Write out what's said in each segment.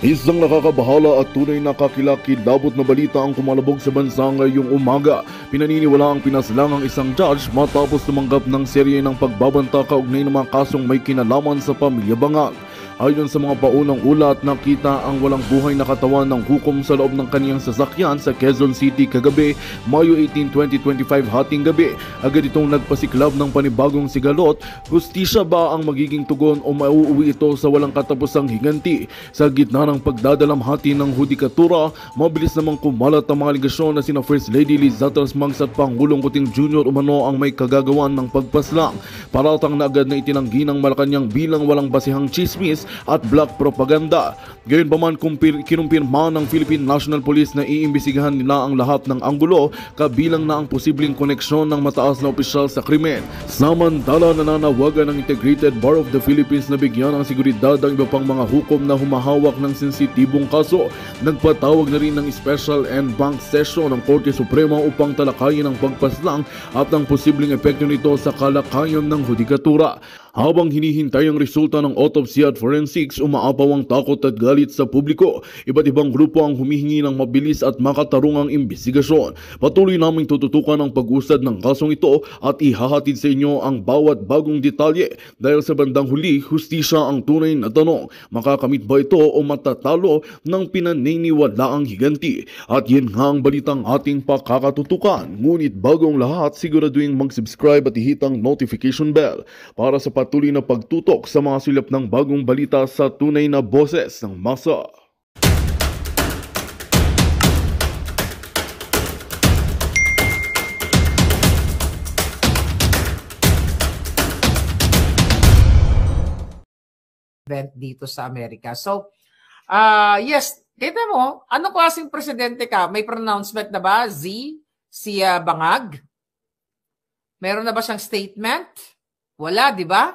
Isang nakakabahala at tunay na kakilakilabot na balita ang kumalabog sa bansa ngayong umaga. Pinaniniwala ang pinaslang ang isang judge matapos tumanggap ng serye ng pagbabanta kaugnay ng mga kasong may kinalaman sa pamilya Bangag. Ayon sa mga paunang ulat, nakita ang walang buhay na katawan ng hukom sa loob ng kaniyang sasakyan sa Quezon City kagabi, Mayo 18, 2025 hating gabi. Agad itong nagpasiklab ng panibagong sigalot. Hustisya ba ang magiging tugon o mauuwi ito sa walang katapusang higanti? Sa gitna ng pagdadalamhati ng hudikatura, mabilis namang kumalat ang mga aligasyon na sina First Lady Liz Mags at Pangulong Kuting Jr. umano ang may kagagawan ng pagpaslang. Paratang na agad na itinanggi ng Malacanang bilang walang basihang chismis at black propaganda. Gayunpaman, kinumpirma ng Philippine National Police na iimbestigahan nila ang lahat ng anggulo, kabilang na ang posibleng koneksyon ng mataas na opisyal sa krimen. Samantala, nananawagan ng Integrated Bar of the Philippines na bigyan ng seguridad ang iba pang mga hukom na humahawak ng sensitibong kaso. Nagpatawag na rin ng special and bank session ng Korte Suprema upang talakayin ang pagpaslang at ang posibleng epekto nito sa kalakayan ng hudikatura. Habang hinihintay ang resulta ng autopsy at forensics, umaapaw ang takot at galit sa publiko. Iba't ibang grupo ang humihingi ng mabilis at makatarungang imbestigasyon. Patuloy naming tututukan ang pag-usad ng kasong ito at ihahatid sa inyo ang bawat bagong detalye. Dahil sa bandang huli, hustisya ang tunay na tanong. Makakamit ba ito o matatalo ng pinaniniwalaang higanti? At yan nga ang balitang ating pakakatutukan. Ngunit bagong lahat, siguraduhin mag-subscribe at ihitang notification bell para sa patuloy na pagtutok sa mga sulap ng bagong balita sa tunay na boses ng masa. Event dito sa Amerika. So, yes, kita mo, anong klaseng presidente ka? May pronouncement na ba? Si Bangag? Meron na ba siyang statement? Wala, di ba?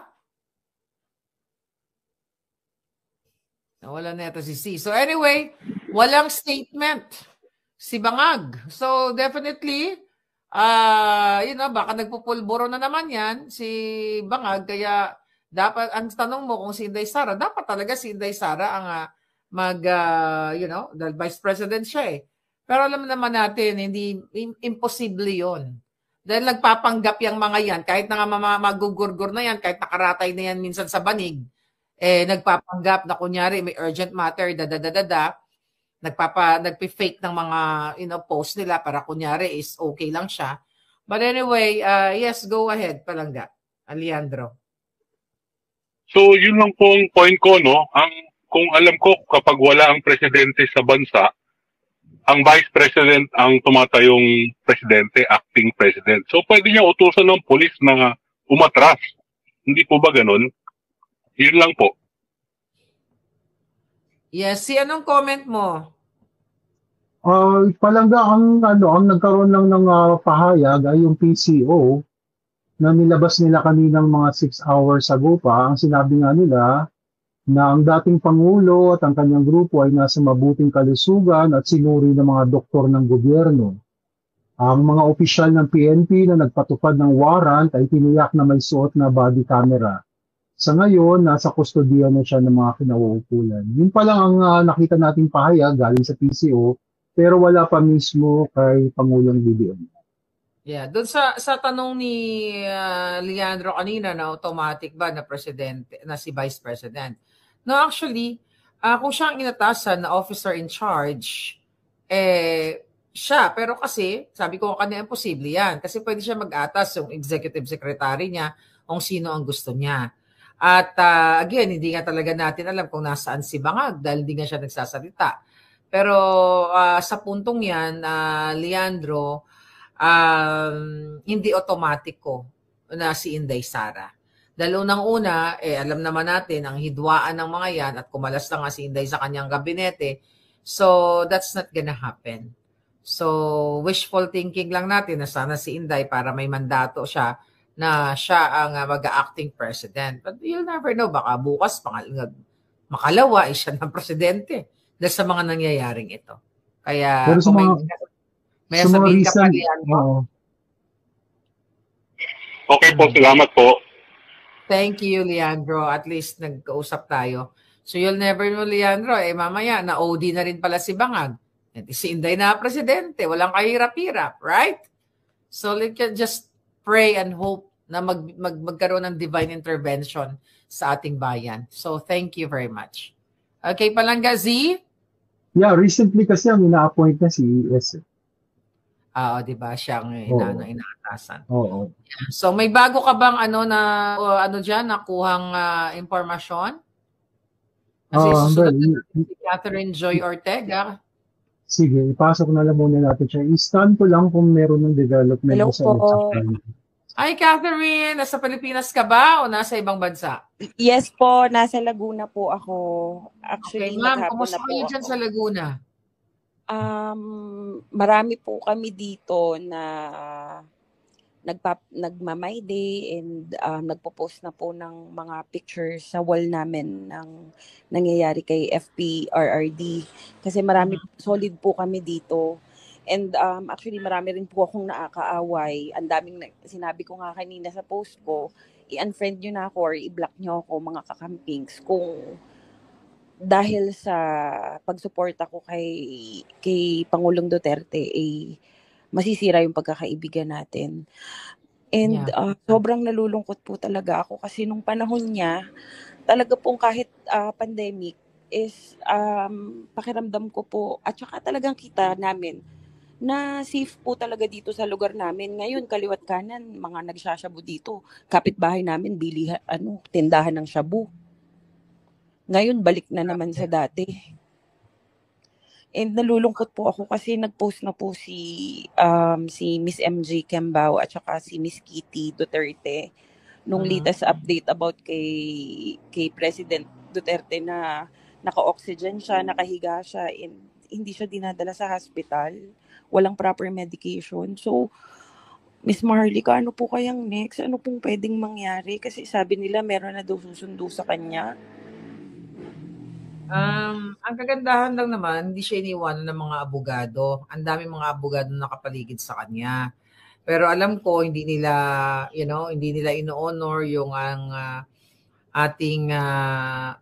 Wala na ito si C. So anyway, walang statement si Bangag. So definitely, baka nagpupulburo na naman yan si Bangag. Kaya dapat, ang tanong mo kung si Inday Sara, dapat talaga si Inday Sara ang dahil vice president siya eh. Pero alam naman natin, hindi imposible yon. Dahil nagpapanggap yung mga yan, kahit na magugurgur na yan, kahit nakaratay na yan minsan sa banig, nagpapanggap na kunyari may urgent matter, nagpi-fake ng mga post nila para kunyari is okay lang siya. But anyway, yes, go ahead, Palangga. Alejandro. So, yun lang po ang point ko, no? Kung alam ko, kapag wala ang presidente sa bansa, ang vice president ang tumatayong presidente, acting president. So, pwede niya utusan ng polis na umatras. Hindi po ba ganun? Yun lang po. Yes, anong comment mo? Palangga, ang nagkaroon lang ng pahayag ay yung PCO na nilabas nila kaninang mga 6 hours ago pa. Ang sinabi nga nila na ang dating Pangulo at ang kanyang grupo ay nasa mabuting kalusugan at sinuri ng mga doktor ng gobyerno. Ang mga opisyal ng PNP na nagpatupad ng warrant ay tiniyak na may suot na body camera. Sa ngayon, nasa kustodiya na siya ng mga kinauukulan. Yun pa lang ang nakita nating pahayag galing sa PCO, pero wala pa mismo kay Pangulong BBM. Yeah, doon sa tanong ni Leandro kanina na automatic ba na presidente, na si vice president. No, actually, kung siya ang inatasan na officer in charge, siya. Pero kasi, sabi ko kanina, imposible yan. Kasi pwede siya mag-atas yung executive secretary niya kung sino ang gusto niya. At again, hindi nga talaga natin alam kung nasaan si Bangag dahil hindi nga siya nagsasalita. Pero sa puntong yan, Leandro, hindi automatiko na si Inday Sara. Dahil unang-una, alam naman natin ang hidwaan ng mga yan at kumalas lang nga si Inday sa kanyang gabinete. So, that's not gonna happen. So, wishful thinking lang natin na sana si Inday para may mandato siya na siya ang mag-acting president. But you'll never know. Baka bukas, makalawa, siya ng presidente dahil sa mga nangyayaring ito. Kaya, pero kung may sabihin ka pa yan. Okay po, salamat po. Thank you, Leandro. At least nagkausap tayo. So you'll never know, Leandro, mamaya na-OD na rin pala si Bangag. And si Inday na presidente, walang kahirap-hirap, right? So we can just pray and hope na magkaroon ng divine intervention sa ating bayan. So thank you very much. Okay, Palangga Z? Yeah, recently kasi ang ina-appoint na si ES. Di ba? Siya ang inaatasan. Oo. So may bago ka bang diyan nakuhang impormasyon? Kasi susunod si Catherine Joy Ortega. Sige, ipasok na lang muna natin siya. I-scan ko lang kung meron ng development. Hello po. Hi, Catherine. Nasa Pilipinas ka ba o nasa ibang bansa? Yes po, nasa Laguna po ako. Actually, okay, ma'am, kumusta kayo dyan sa Laguna? Marami po kami dito na nagma-my day and nagpo-post na po ng mga pictures sa wall namin ng nangyayari kay FPRRD. Kasi marami, solid po kami dito. And actually, marami rin po akong nakakaaway. Ang daming, sinabi ko nga kanina sa post ko, i-unfriend nyo na ako or i-block nyo ako mga kakampings kung dahil sa pagsuporta ko kay Pangulong Duterte, masisira yung pagkakaibigan natin. And sobrang nalulungkot po talaga ako kasi nung panahon niya, talaga pong kahit pandemic is pakiramdam ko po at saka talagang kita namin na safe po talaga dito sa lugar namin. Ngayon, kaliwat kanan, mga nagsashabu dito. Kapitbahay namin, tindahan ng shabu. Ngayon, balik na naman sa dati. And nalulungkot po ako kasi nag-post na po si Miss MJ Kembao at saka si Miss Kitty Duterte nung latest update about kay President Duterte na naka-oxygen siya, nakahiga siya, and hindi siya dinadala sa hospital. Walang proper medication. So, Miss Maharlika, ano po kayang next? Ano pong pwedeng mangyari? Kasi sabi nila meron na daw susundo sa kanya. Ang kagandahan lang naman, hindi siya iniwanan ng mga abogado. Ang dami mga abogado nakapaligid sa kanya. Pero alam ko, hindi nila ino-honor yung ating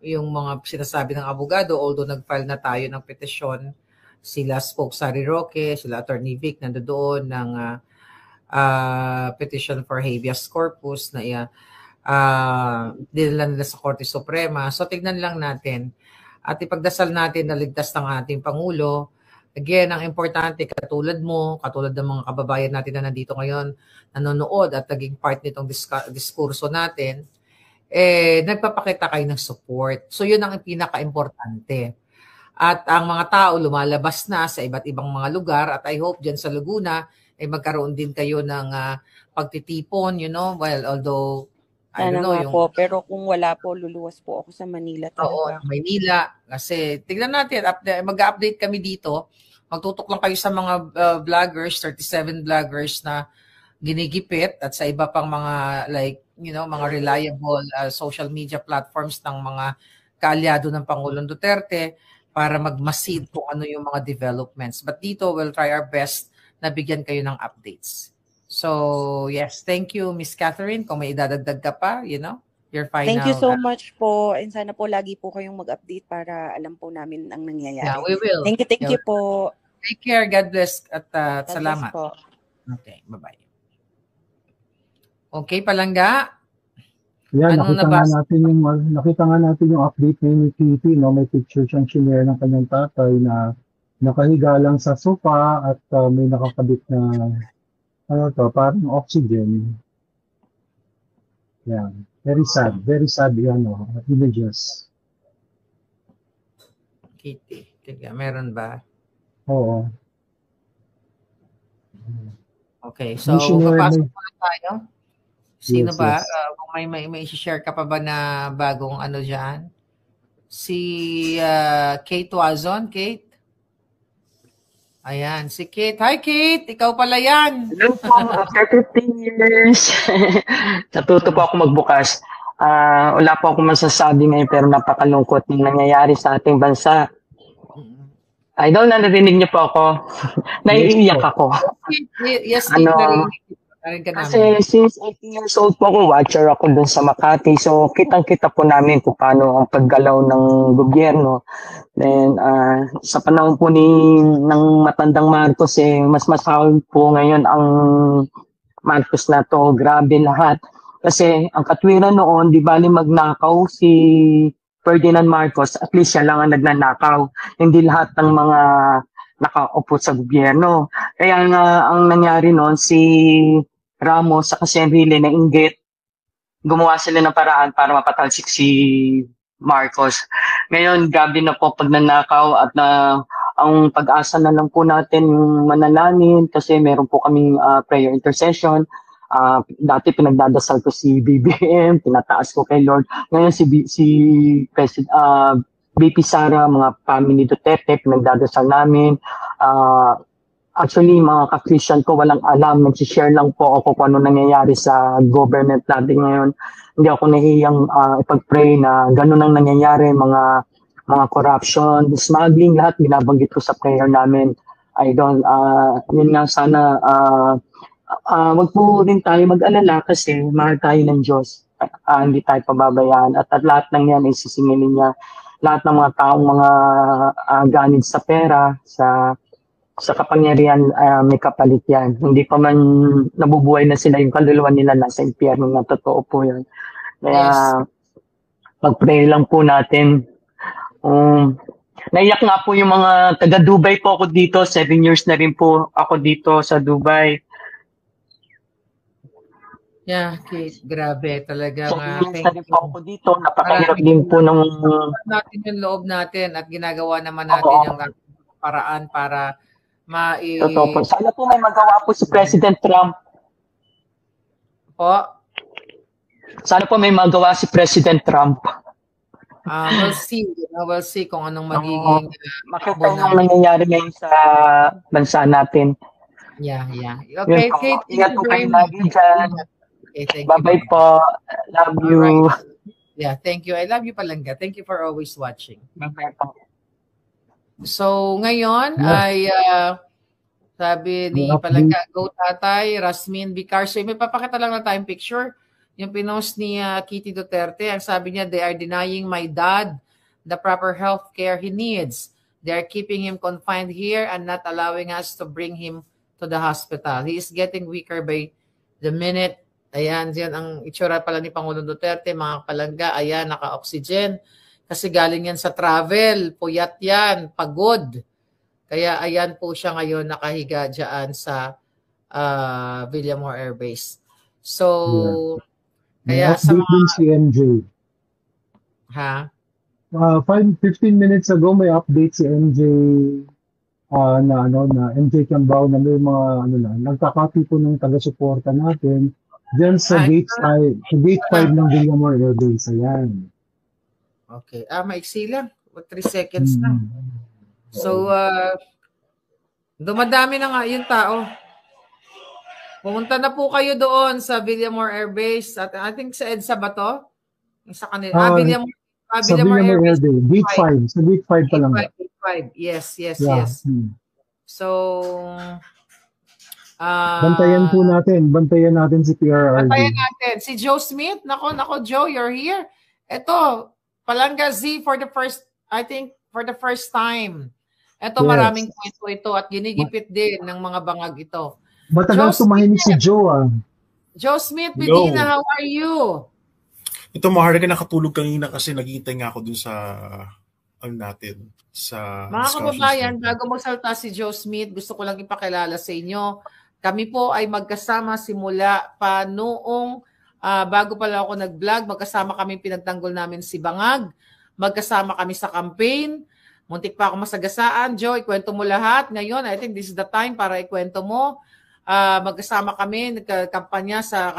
yung mga sinasabi ng abogado, although nag-file na tayo ng petisyon. Sila Spoke Sari Roque, sila Attorney Vic nandoon ng petition for habeas corpus na dinala nila sa Korte Suprema. So tignan lang natin at ipagdasal natin na ligtas ng ating Pangulo. Again, ang importante, katulad mo, katulad ng mga kababayan natin na nandito ngayon, nanonood at naging part nitong diskurso natin, nagpapakita kayo ng support. So yun ang pinaka-importante. At ang mga tao lumalabas na sa iba't ibang mga lugar at I hope dyan sa Laguna magkaroon din kayo ng pagtitipon, well, although I don't know. Pero kung wala po, luluwas po ako sa Manila talaga. Oo, Manila. Kasi tignan natin, mag-update kami dito. Magtutok lang kayo sa mga vloggers, 37 vloggers na ginigipit at sa iba pang mga mga reliable social media platforms ng mga kaalyado ng Pangulong Duterte para magmasid kung ano yung mga developments. But dito, we'll try our best na bigyan kayo ng updates. So, yes, thank you, Miss Catherine. Kung may idadagdag ka pa, your final. Thank you so much po. And sana po lagi po kayong mag-update para alam po namin ang nangyayari. Yeah, we will. Thank you po. Take care. God bless at God salamat. bless po. Okay, bye-bye. Okay, Palangga. Yan, nakita nga natin yung update ni Kitty, may picture siyang shinare ng kanyang tatay na nakahiga lang sa sofa at may nakakabit na parang oxygen. Yan, very sad images. Kitty, meron ba? Oo. Okay, so papasok muna tayo. Sino ba? Kung may share ka pa ba na bagong dyan? Si Kate Wazon. Kate? Ayan, si Kate. Hi, Kate! Ikaw pala yan. Hello po, after 15 years. Natuto po ako magbukas. Wala po ako masasabi ngayon pero napakalungkot ng nangyayari sa ating bansa. Idol, narinig niyo po ako. Naiiyak ako. Yes, Kate, narinig. Karin ka Kasi namin. since 18 years old po ako, watcher ako dun sa Makati. So, kitang-kita po namin kung paano ang paggalaw ng gobyerno. Then, sa panahon po ng matandang Marcos, mas masahol po ngayon ang Marcos na to. Grabe lahat. Kasi ang katwiran noon, di bali magnakaw si Ferdinand Marcos, at least siya lang ang nagnanakaw. Hindi lahat ng mga nakaupo sa gobyerno. Kaya nga ang nangyari noon, si Ramos sa si Enrile na inggit, gumawa sila ng paraan para mapatalsik si Marcos. Ngayon, gabi na po pag nanakaw at ang pag-asa na lang po natin yung manalangin kasi meron po kaming prayer intercession. Dati pinagdadasal ko si BBM, tinataas ko kay Lord. Ngayon si President BP Sara, mga family Duterte, pinagdadasal namin. Actually, mga ka-Christian ko, walang alam. Nag-share lang po ako kung ano nangyayari sa government natin ngayon. Hindi ako nahihiyang ipag-pray na ganun ang nangyayari, mga corruption, smuggling, lahat binabanggit ko sa prayer namin. Yun nga sana, wag po rin tayo mag-alala kasi mahal tayo ng Diyos. Hindi tayo pababayaan. At lahat ng yan ay sisingilin niya. Lahat ng mga taong mga ganid sa pera, sa kapangyarihan, may kapalit yan. Hindi pa man nabubuhay na sila, yung kaluluwa nila nasa impyerno, na totoo po yan. Kaya mag-pray lang po natin. Naiyak nga po yung mga taga-Dubai po ako dito. 7 years na rin po ako dito sa Dubai. Yeah, Kate, grabe talaga. 7 years na rin po ako dito. Napakahirap din po ng... natin yung loob natin at ginagawa naman natin yung paraan para Totoo po. Sana po may magawa po si President Trump. Po? Sana po may magawa si President Trump. We'll see kung anong magiging... Makita yung nangyayari ngayon sa bansa natin. Yeah. Okay, Kate, ingat po kayo lagi dyan. Okay, bye-bye po. Love you. Right. Yeah, thank you. I love you, Palangga. Thank you for always watching. Bye-bye po. So, ngayon ay sabi ni Palangga, go tatay, Rasmin Bicarso. May papakita lang na tayong picture. Yung pinost ni Kitty Duterte. Ang sabi niya, they are denying my dad the proper health care he needs. They are keeping him confined here and not allowing us to bring him to the hospital. He is getting weaker by the minute. Ayan, diyan ang itsura pala ni Pangulong Duterte, mga Palangga. Ayan, naka-oxygen. Kasi galing yan sa travel, puyat yan, pagod. Kaya ayan po siya ngayon nakahiga dyan sa Villamor Air Base. So, kaya sa mga... si MJ. Ha? 15 minutes ago may update si MJ na MJ Cambao na may mga nagkakopy po ng taga-suporta natin diyan sa gate 5 ng Villamor Air Base. Ayan. Okay. Maiksi lang. 3 seconds lang. So, dumadami na nga yung tao. Pumunta na po kayo doon sa Villamor Air Base. At I think sa EDSA ba to? Sa kanila. Villamor Air Base. Gate 5. Sa Gate 5 pa lang. Gate 5. Yes. So, bantayan po natin. Bantayan natin si PRRD. Bantayan natin. Si Joe Smith. Nako, Joe, you're here. Ito, Palangga Z for the first time. Ito, maraming kwento ito at ginigipit din ng mga bangag ito. Matagal tumahimik si Joe. Joe Smith, Medina, how are you? Ito, mahalaga nakatulog kanina kasi naghihintay nga ako dun sa natin. Sa mga kababayan, bago magsalta si Joe Smith, gusto ko lang ipakilala sa inyo. Kami po ay magkasama simula pa noong bago pala ako nag-vlog, magkasama kami pinagtanggol namin si Bangag. Magkasama kami sa campaign. Muntik pa ako masagasaan. Joe, ikwento mo lahat. Ngayon, I think this is the time para ikwento mo. Magkasama kami, nagkampanya sa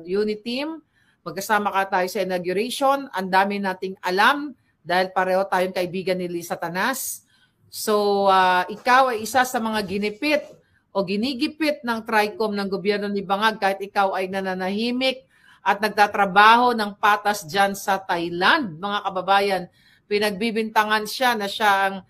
unit team. Magkasama ka tayo sa inauguration. Ang dami nating alam dahil pareho tayong kaibigan ni Lisa Tanas. So, ikaw ay isa sa mga ginipit o ginigipit ng TRICOM ng gobyerno ni Bangag kahit ikaw ay nananahimik at nagtatrabaho ng patas dyan sa Thailand, mga kababayan. Pinagbibintangan siya na siya ang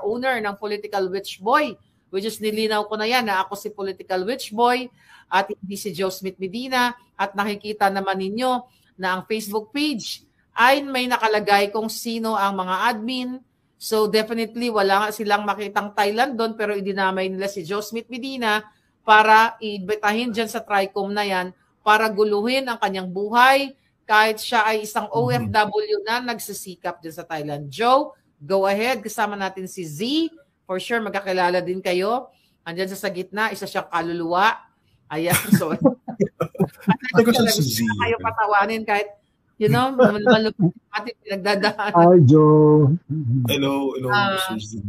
owner ng political witch boy which is nilinaw ko na yan na ako si political witch boy at hindi si Joe Smith Medina, at nakikita naman ninyo na ang Facebook page ay may nakalagay kung sino ang mga admin. So definitely wala nga silang makitang Thailand doon, pero idinamay nila si Joe Smith Medina para ibetahin dyan sa TRICOM na yan para guluhin ang kanyang buhay kahit siya ay isang OFW na nagsisikap dyan sa Thailand. Joe, go ahead. Kasama natin si Z. For sure, magkakilala din kayo. Andyan sa gitna, isa siyang kaluluwa. Ayan, so kayo patawanin kahit, you know, malupit ating pinagdadaan. Hi, Joe. Hello,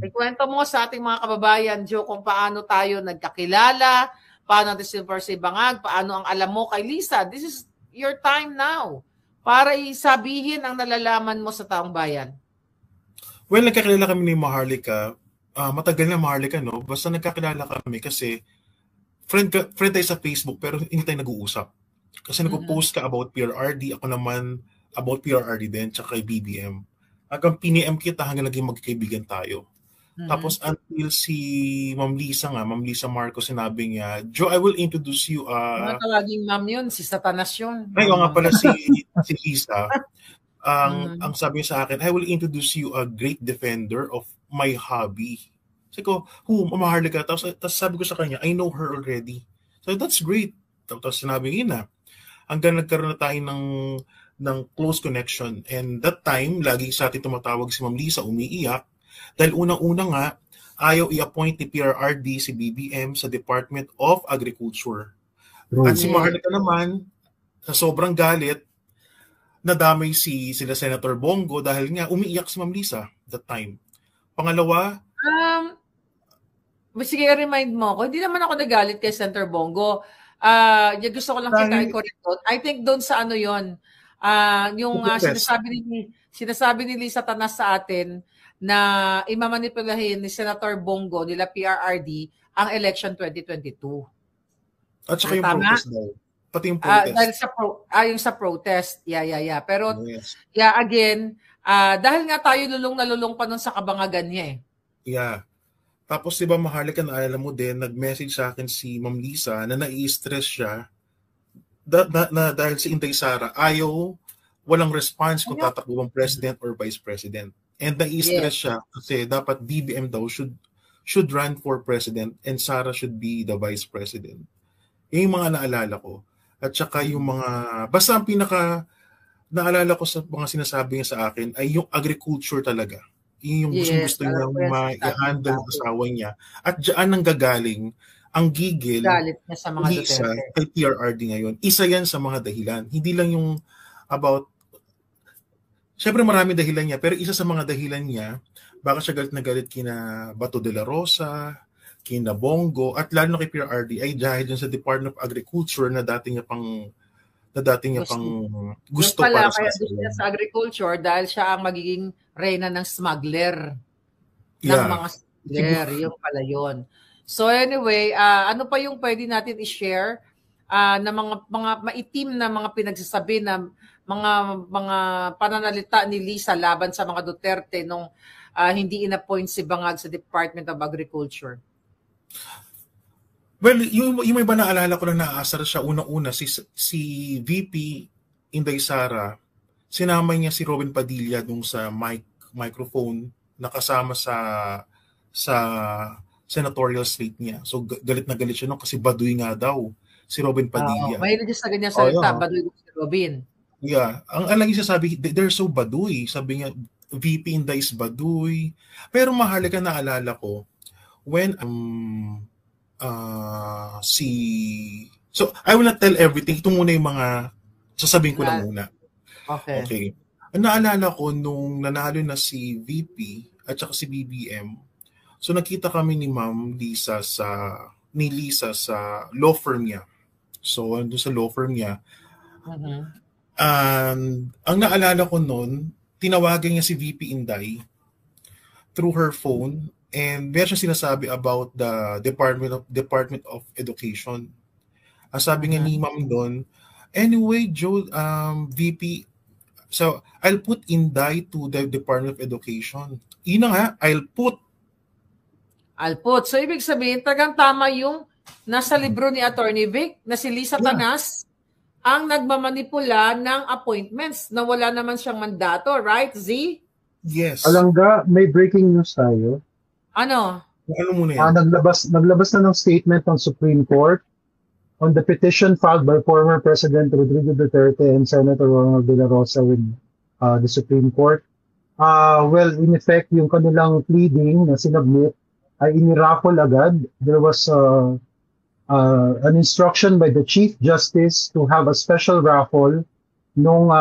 ikwento mo sa ating mga kababayan, Joe, kung paano tayo nagkakilala, paano natin si Percy Bangag, paano ang alam mo kay Lisa. This is your time now para isabihin ang nalalaman mo sa taong bayan. Well, nagkakilala kami ni Maharlika. Matagal na Maharlika, no? Basta nagkakilala kami kasi friend tayo sa Facebook pero hindi tayo nag-uusap. Kasi nag-post ka about PRRD, ako naman about PRRD din, tsaka kay BBM. Hanggang PNM kita hanggang naging magkaibigan tayo. Tapos until si Ma'am Lisa Marcos, sinabi niya, Joe, I will introduce you. Tawaging ma'am yun, si Satanas yun. Ay, nga pala si Lisa. Ang sabi niya sa akin, I will introduce you a great defender of my hobby. Sabi ko, Maharlika? Tapos sabi ko sa kanya, I know her already. So that's great. Tapos sinabi niya na, hanggang nagkaroon na tayo ng close connection. And that time, lagi sa atin tumatawag si Ma'am Lisa, umiiyak. Dahil unang-una nga, ayaw i-appoint ni PRRD si BBM sa Department of Agriculture. At si Maharlika naman, sa sobrang galit, nadamay sila Senator Bongo dahil nga umiiyak si Ma'am Lisa that time. Pangalawa, sige, remind mo ako, hindi naman ako nagalit kay Senator Bongo. Gusto ko lang kita i-correct doon. I think doon sa ano yon, yung sinasabi ni Lisa Tanas sa atin na imamanipulahin ni Senator Bongo nila PRRD ang election 2022. At saka yung protest daw. Pati yung protest. Dahil yung sa protest. Yeah. Pero, again, dahil nga tayo lulong na lulong pa nun sa kabangagan niya eh. Yeah. Tapos diba Maharlika, naalala mo din, nag-message sa akin si Ma'am Lisa na nai-stress siya dahil si Inday Sara walang response kung tatakbo ang president or vice president. And nai-stress siya kasi dapat BBM daw should run for president and Sara should be the vice president. Yung mga naalala ko. At saka yung mga, basta ang pinaka naalala ko sa mga sinasabi niya sa akin ay yung agriculture talaga. Yung gusto niya ma-handle ng asawa niya. At diyan ang gagaling ang gigil niya sa mga Lisa kay PRRD ngayon. Isa yan sa mga dahilan. Hindi lang yung about, syempre marami dahilan niya, pero isa sa mga dahilan niya, baka siya galit na galit kina Bato de la Rosa, kina Bongo, at lalo na kay PRRD ay dahil dyan sa Department of Agriculture na dati niya pang gusto para sa kaya sa agriculture dahil siya ang magiging reyna ng smuggler. Ng mga smuggler. Yung pala yun. So anyway, ano pa yung pwede natin i-share na mga maitim na mga pinagsasabi na mga pananalita ni Lisa laban sa mga Duterte nung hindi in-appoint si Bangag sa Department of Agriculture? Well, yung iba naalala ko na naaasar siya unang-una si VP Inday Sara, sinama niya si Robin Padilla nung sa microphone na kasama sa senatorial slate niya. So galit na galit siya nung kasi baduy nga daw si Robin Padilla. Mahilig sa ganyan salita, baduy si Robin. Yeah, ang lagi siya sabi, they're so baduy. Sabi niya, VP Inday is baduy. Pero Maharlika, naalala ko, when so I will not tell everything. Ito muna yung mga sasabihin ko lang muna. Okay. Naalala ko nung nanalo na si VP at saka si BBM. So nakita kami ni Ma'am Lisa sa law firm niya. So doon sa law firm niya. Ang naalala ko noon, tinawagan niya si VP Inday through her phone. And meron siyang sinasabi about the Department of Education. Sabi nga ni Ma'am doon, anyway, Joe, VP, so I'll put Inday to the Department of Education. Yun na nga, I'll put. Alpot. So, ibig sabihin, tagang tama yung nasa libro ni Attorney Vic na si Lisa Tanas ang nagmamanipula ng appointments na wala naman siyang mandato. Right, Z? Yes. Alangga, may breaking news tayo. Ano? Ano muna yan? Naglabas na ng statement ng Supreme Court on the petition filed by former President Rodrigo Duterte and Senator Ronald De La Rosa with the Supreme Court. Well, in effect, yung kanilang pleading na sinubmit ay iniraffle agad. There was an instruction by the Chief Justice to have a special raffle nung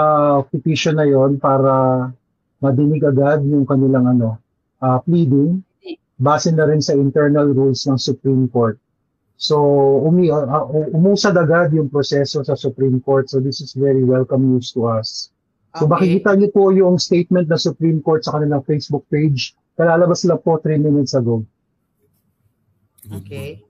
petition na yon para madinig agad yung kanilang pleading base na rin sa internal rules ng Supreme Court. So, umusad agad yung proseso sa Supreme Court. So, this is very welcome news to us. So, makikita niyo po yung statement ng Supreme Court sa kanilang Facebook page. Kalalabas lang po 3 minutes ago. Okay.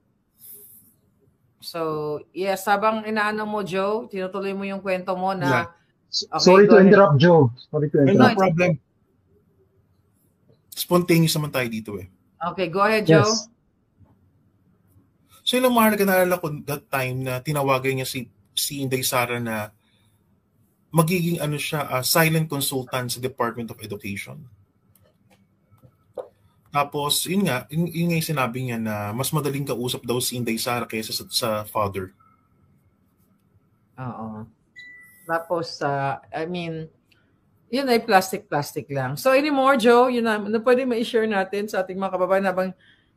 So, yes, habang inaano mo, Joe, tinutuloy mo yung kwento mo na... Okay, sorry to interrupt, Joe. Sorry to interrupt. No problem. Spontaneous naman tayo dito eh. Okay, go ahead, Joe. Yes. So, ilang mahalaga naalala ko that time na tinawagan niya si Inday Sara na magiging silent consultant sa Department of Education. Tapos, yun nga yung sinabi niya na mas madaling kausap daw si Inday Sara kaysa sa father. Oo. Tapos, yun ay plastic lang. So, anymore, Joe, yun na pwede ma-share natin sa ating mga kababayan habang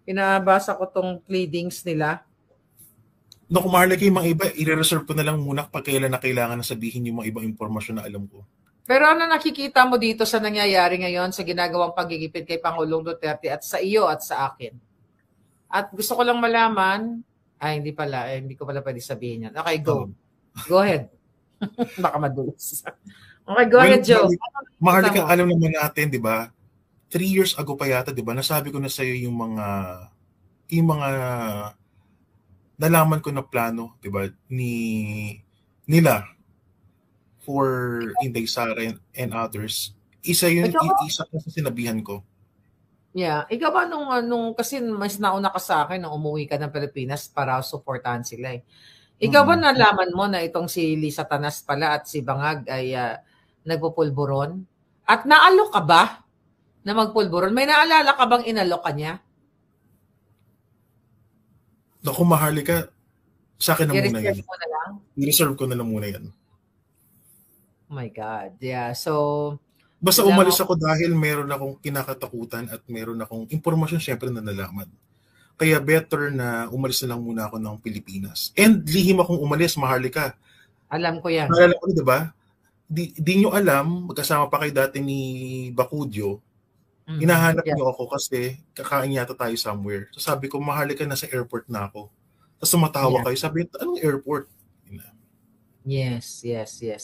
inabasa ko tong pleadings nila. No, kung mahalaga yung mga iba, i-reserve ko na lang muna pag kailan na kailangan na sabihin yung mga ibang impormasyon na alam ko. Pero ano nakikita mo dito sa nangyayari ngayon sa ginagawang pagigipit kay Pangulong Duterte at sa iyo at sa akin? At gusto ko lang malaman, hindi ko pala pwede sabihin yan. Okay, go. Go ahead. Baka madulas. Okay, go ahead, Joe. Mahalaga, alam naman natin, di ba? 3 years ago pa yata, di ba? Nasabi ko na sa iyo yung mga nalaman ko na plano, di ba? Nila for Inday Sara and others. Isa sa sinabihan ko. Yeah. Ikaw ba nung kasi mas nauna ka sa akin nung umuwi ka ng Pilipinas para suportahan sila eh. Ikaw ba nalaman mo na itong si Lisa Tanas pala at si Bangag ay nagpupulburon? At naalok ka ba na magpulburon? May naalala ka bang inalok ka niya? Naku, Maharlika, sa akin na muna yan. Mo na lang? I-reserve ko na lang muna yan. Oh my God. Yeah. So, basta umalis ako dahil meron akong kinakatakutan at meron akong impormasyon syempre na nalaman. Kaya better na umalis na lang muna ako ng Pilipinas. And lihim akong umalis, Maharlika. Alam ko yan. Naalala ko, di ba? Di nyo alam, magkasama pa kayo dati ni Bacudio, hinahanap nyo ako kasi kakain yata tayo somewhere. So sabi ko, Maharlika, nasa airport na ako. Tapos tumatawa kayo. Sabi, anong airport? Yes.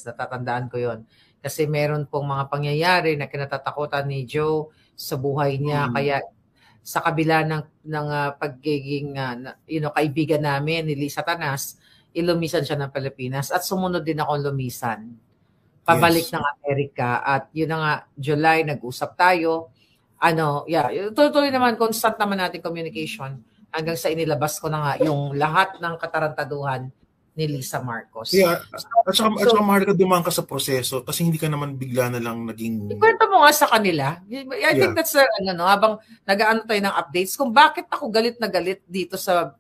Natatandaan ko yon. Kasi meron pong mga pangyayari na kinatatakutan ni Joe sa buhay niya. Kaya sa kabila ng pagiging kaibigan namin ni Lisa Tanas, ilumisan siya ng Pilipinas at sumunod din ako lumisan. Pabalik ng Amerika at yun na nga, July, nag-usap tayo. Tuloy naman, constant naman natin communication hanggang sa inilabas ko na nga yung lahat ng katarantaduhan ni Lisa Marcos. Yeah. At saka Maharlika, dumaan ka sa proseso kasi hindi ka naman bigla na lang naging... Ikwento mo nga sa kanila. I think that's habang nag-aano tayo ng updates kung bakit ako galit na galit dito sa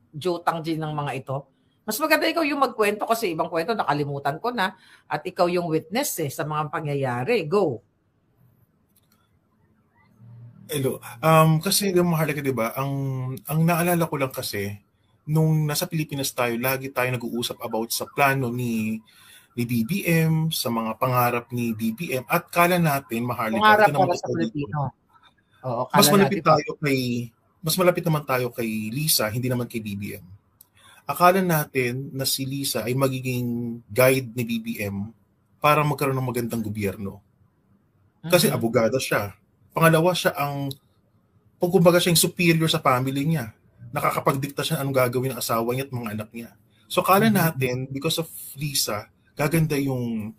Jutang G ng mga ito. Mas maganda ikaw yung magkwento kasi ibang kwento nakalimutan ko na at ikaw yung witness sa mga pangyayari. Go. Hello. Kasi Maharlika, di ba? Ang naalala ko lang kasi nung nasa Pilipinas tayo, lagi tayo nag-uusap about sa plano ni BBM, sa mga pangarap ni BBM, at kala natin, Maharlika, pangarap para sa Pilipino. Oo, mas malapit naman tayo kay Lisa, hindi naman kay BBM. Akala natin na si Lisa ay magiging guide ni BBM para magkaroon ng magandang gobyerno. Kasi abogada siya. Pangalawa, siya kumbaga siya yung superior sa family niya. Nakakapagdikta siya anong gagawin ng asawa niya at mga anak niya. So kala natin, because of Lisa, gaganda yung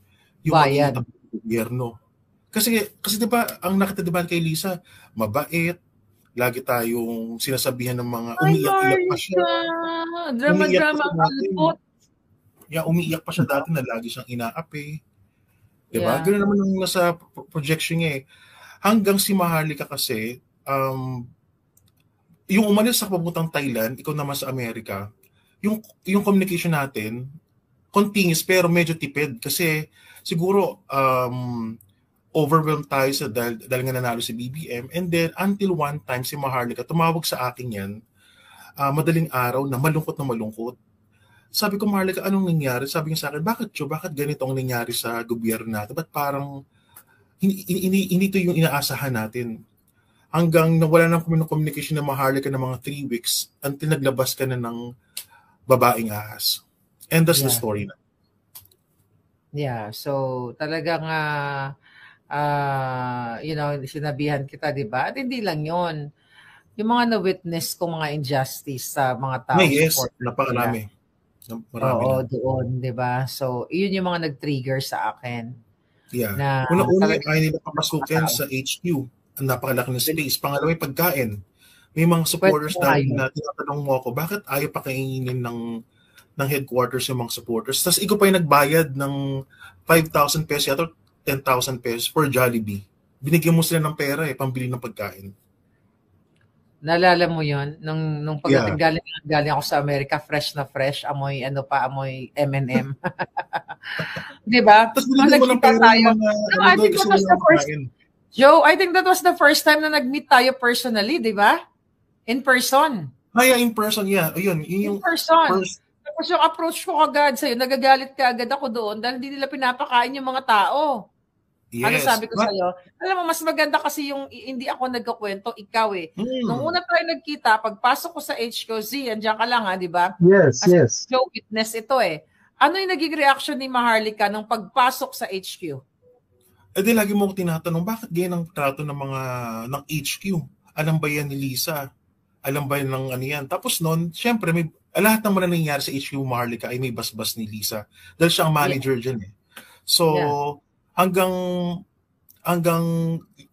gobyerno. Kasi 'di ba, ang nakita diba kay Lisa, mabait, lagi tayong sinasabihan ng mga Ay, umiiyak-iyak pa siya. Marika! Drama-drama kalbot. Umiiyak pa siya dati na lagi siyang inaapi. Diba? Yeah. Ganoon naman ang nasa projection niya eh. Hanggang si Maharlika kasi, yung umalis sa papuntang Thailand, ikaw naman sa Amerika, yung communication natin, continuous pero medyo tipid. Kasi siguro, overwhelmed tayo dahil nga nanalo si BBM. And then, until one time, si Maharlika, tumawag sa akin yan, madaling araw na malungkot. Sabi ko, Maharlika, anong nangyari? Sabi niya sa akin, bakit ganito ang nangyari sa gobyerno natin? Ba't parang hindi ito yung inaasahan natin? Hanggang nawala ng communication na Maharlika ng mga 3 weeks until naglabas ka na ng babaeng ahas. And that's the story na. Yeah, so talagang sinabihan kita, di ba? At hindi lang yon, yung mga na-witness kong mga injustice sa mga tao. Yes, napakarami. Oo, doon, di ba? So, yun yung mga nag-trigger sa akin. Yeah. Una-una, ayaw nila papasukin sa HQ. Ang napakalaki ng space. Pangalawa, yung pagkain. May mga supporters dahil na tinatanong mo ako, bakit ayaw pa kainin ng headquarters yung mga supporters? Tapos ikaw pa yung nagbayad ng 5,000 pesos at 10,000 pesos for Jollibee. Binigyan mo sila ng pera pambili ng pagkain. Naalala mo yun? Nung pagdating galing ako sa Amerika, fresh na fresh, amoy M&M. Di ba? Tapos binigyan mo ng pera Joe, I think that was the first time na nag-meet tayo personally, di ba? In person. In person, yeah. Ayun, in person. Tapos yung approach ko agad sa'yo, nagagalit ka agad ako doon dahil hindi nila pinapakain yung mga tao. Yes. Ano sabi ko sa'yo? Alam mo, mas maganda kasi yung hindi ako nagkakwento, ikaw eh. Nung una tayo nagkita, pagpasok ko sa HQ, andiyan ka lang di ba? Yes, yes. Joe witness ito eh. Ano yung naging reaction ni Maharlika nung pagpasok sa HQ? Di lagi mo tinatanong, bakit ganyan ang trato ng mga ng HQ? Alam ba yan ni Lisa? Alam ba yan ng ano yan? Tapos noon, syempre, lahat ng mga nangyayari sa HQ Maharlika ay may basbas ni Lisa. Dahil siya ang manager dyan eh. So, hanggang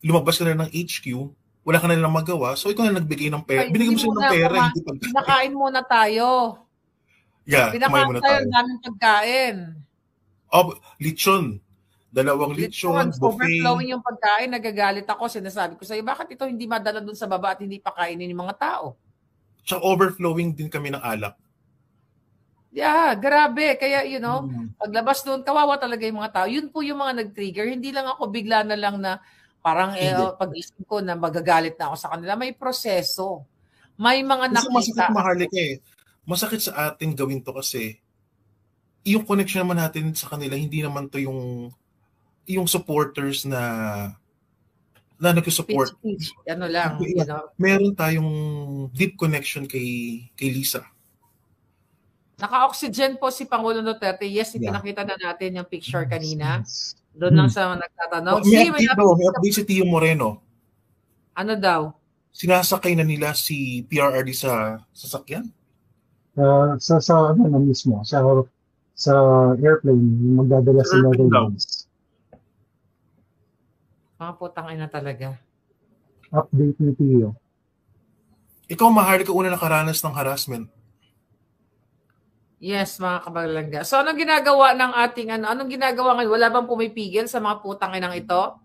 lumabas ka na ng HQ, wala ka na lang magawa, so ikaw na nagbigay ng pera. Binigay mo sila ng pera. Pinakain muna tayo. Yeah, pinakain muna tayo. Daming pagkain. Lechon. 2 lechon, buffet. Overflowing yung pagkain, nagagalit ako. Sinasabi ko sa'yo, bakit ito hindi madala dun sa baba at hindi pa kainin yung mga tao? Tsaka overflowing din kami ng alak. Yeah, grabe. Kaya, paglabas doon, kawawa talaga yung mga tao. Yun po yung mga nag-trigger. Hindi lang ako bigla na lang na parang pag-isip ko na magagalit na ako sa kanila. May proseso. May mga nakita. Masakit, Maharlika masakit sa atin gawin to kasi yung connection naman natin sa kanila, hindi naman to yung supporters na nag-support. Ano lang, Meron tayong deep connection kay Lisa. Naka-oxygen po si Pangulo Duterte. Yes, ipinakita na natin yung picture kanina. Doon lang sa nagtatanong. May update si Tio Moreno. Ano daw? Sinasakay na nila si PRRD sa sasakyan? Sa mismo. Sa airplane. Magdadala sila ng mga putang ina talaga. Update ni Tio. Ikaw, Maharlika, una nakaranas ng harassment. Yes, mga kabalangga. So, anong ginagawa ng ating, anong ginagawa ngayon? Wala bang pumipigil sa mga putang inang ito?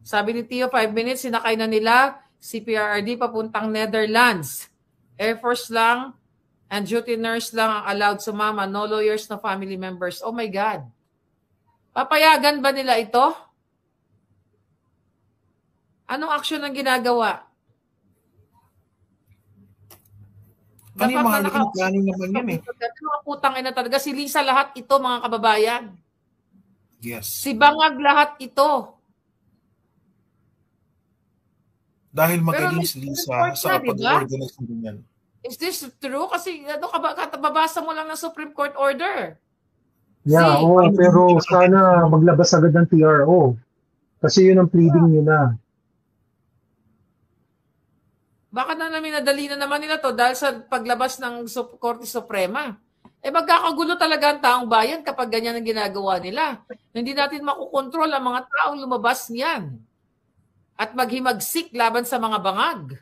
Sabi ni Tio, 5 minutes, sinakay na nila si PRRD papuntang Netherlands. Air Force lang and duty nurse lang ang allowed sumama. No lawyers, no family members. Oh my God. Papayagan ba nila ito? Anong action ang ginagawa? Ano yung mga plano naman yun eh? Mga putang ina talaga. Si Lisa lahat ito, mga kababayan. Yes. Si Bangag lahat ito. Dahil magaling si Lisa sa pag-organize ng ganyan. Is this true? Kasi babasa mo lang ng Supreme Court order. Yeah, pero sana maglabas agad ng TRO. Kasi yun ang pleading nila. Baka na namin nadali na naman nila to dahil sa paglabas ng Korte Suprema. Magkakagulo talaga ang taong bayan kapag ganyan ang ginagawa nila. Hindi natin makukontrol ang mga taong lumabas niyan at maghimagsik laban sa mga bangag.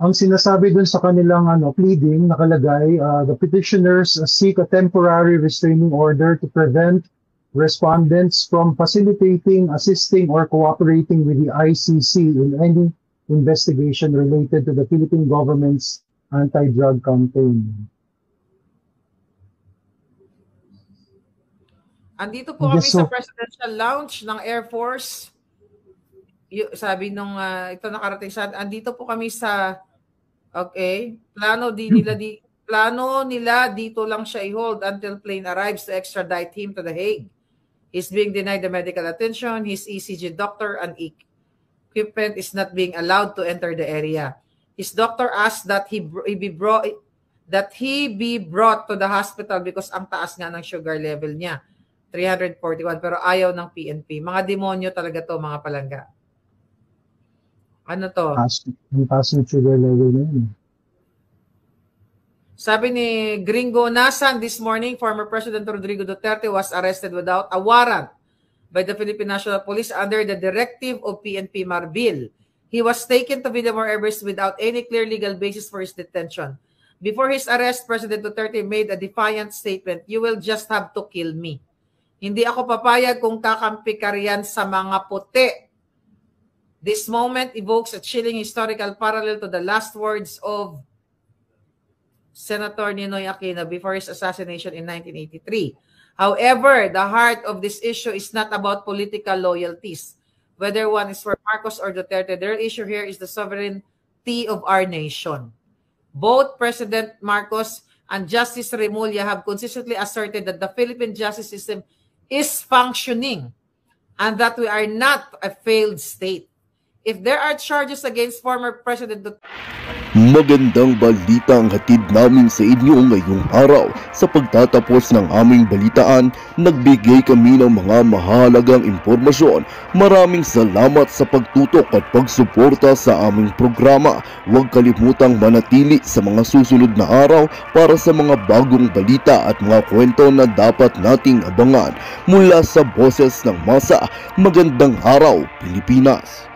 ang sinasabi dun sa kanilang pleading, nakalagay, the petitioners seek a temporary restraining order to prevent respondents from facilitating, assisting, or cooperating with the ICC in any investigation related to the Philippine government's anti-drug campaign. Andito po kami sa Presidential Lounge ng Air Force. Sabi nung ito nakarating sa andito po kami sa plano nila dito lang siya i-hold until plane arrives to extradite him to The Hague. He's being denied the medical attention. His ECG doctor and equipment is not being allowed to enter the area. His doctor asked that he be brought to the hospital because ang taas nga ng sugar level niya, 341, pero ayaw ng PNP. Mga demonyo talaga to, mga palangga. Ano to? Ang taas ng sugar level na yun. Sabi ni Gringo Nasan this morning, former President Rodrigo Duterte was arrested without a warrant by the Philippine National Police under the directive of PNP Marbil. He was taken to Villamor Air Base without any clear legal basis for his detention. Before his arrest, President Duterte made a defiant statement, "You will just have to kill me. Hindi ako papayag kung kakampi ka riyan sa mga puti." This moment evokes a chilling historical parallel to the last words of Senator Ninoy Aquino before his assassination in 1983. However, the heart of this issue is not about political loyalties. Whether one is for Marcos or Duterte, the real issue here is the sovereignty of our nation. Both President Marcos and Justice Remulla have consistently asserted that the Philippine justice system is functioning and that we are not a failed state. If there are charges against former President Duterte, magandang balita ang hatid namin sa inyo ngayong araw. Sa pagtatapos ng aming balitaan, nagbigay kami ng mga mahalagang impormasyon. Maraming salamat sa pagtutok at pagsuporta sa aming programa. Huwag kalimutang manatili sa mga susunod na araw para sa mga bagong balita at mga kwento na dapat nating abangan. Mula sa Boses ng Masa, magandang araw, Pilipinas!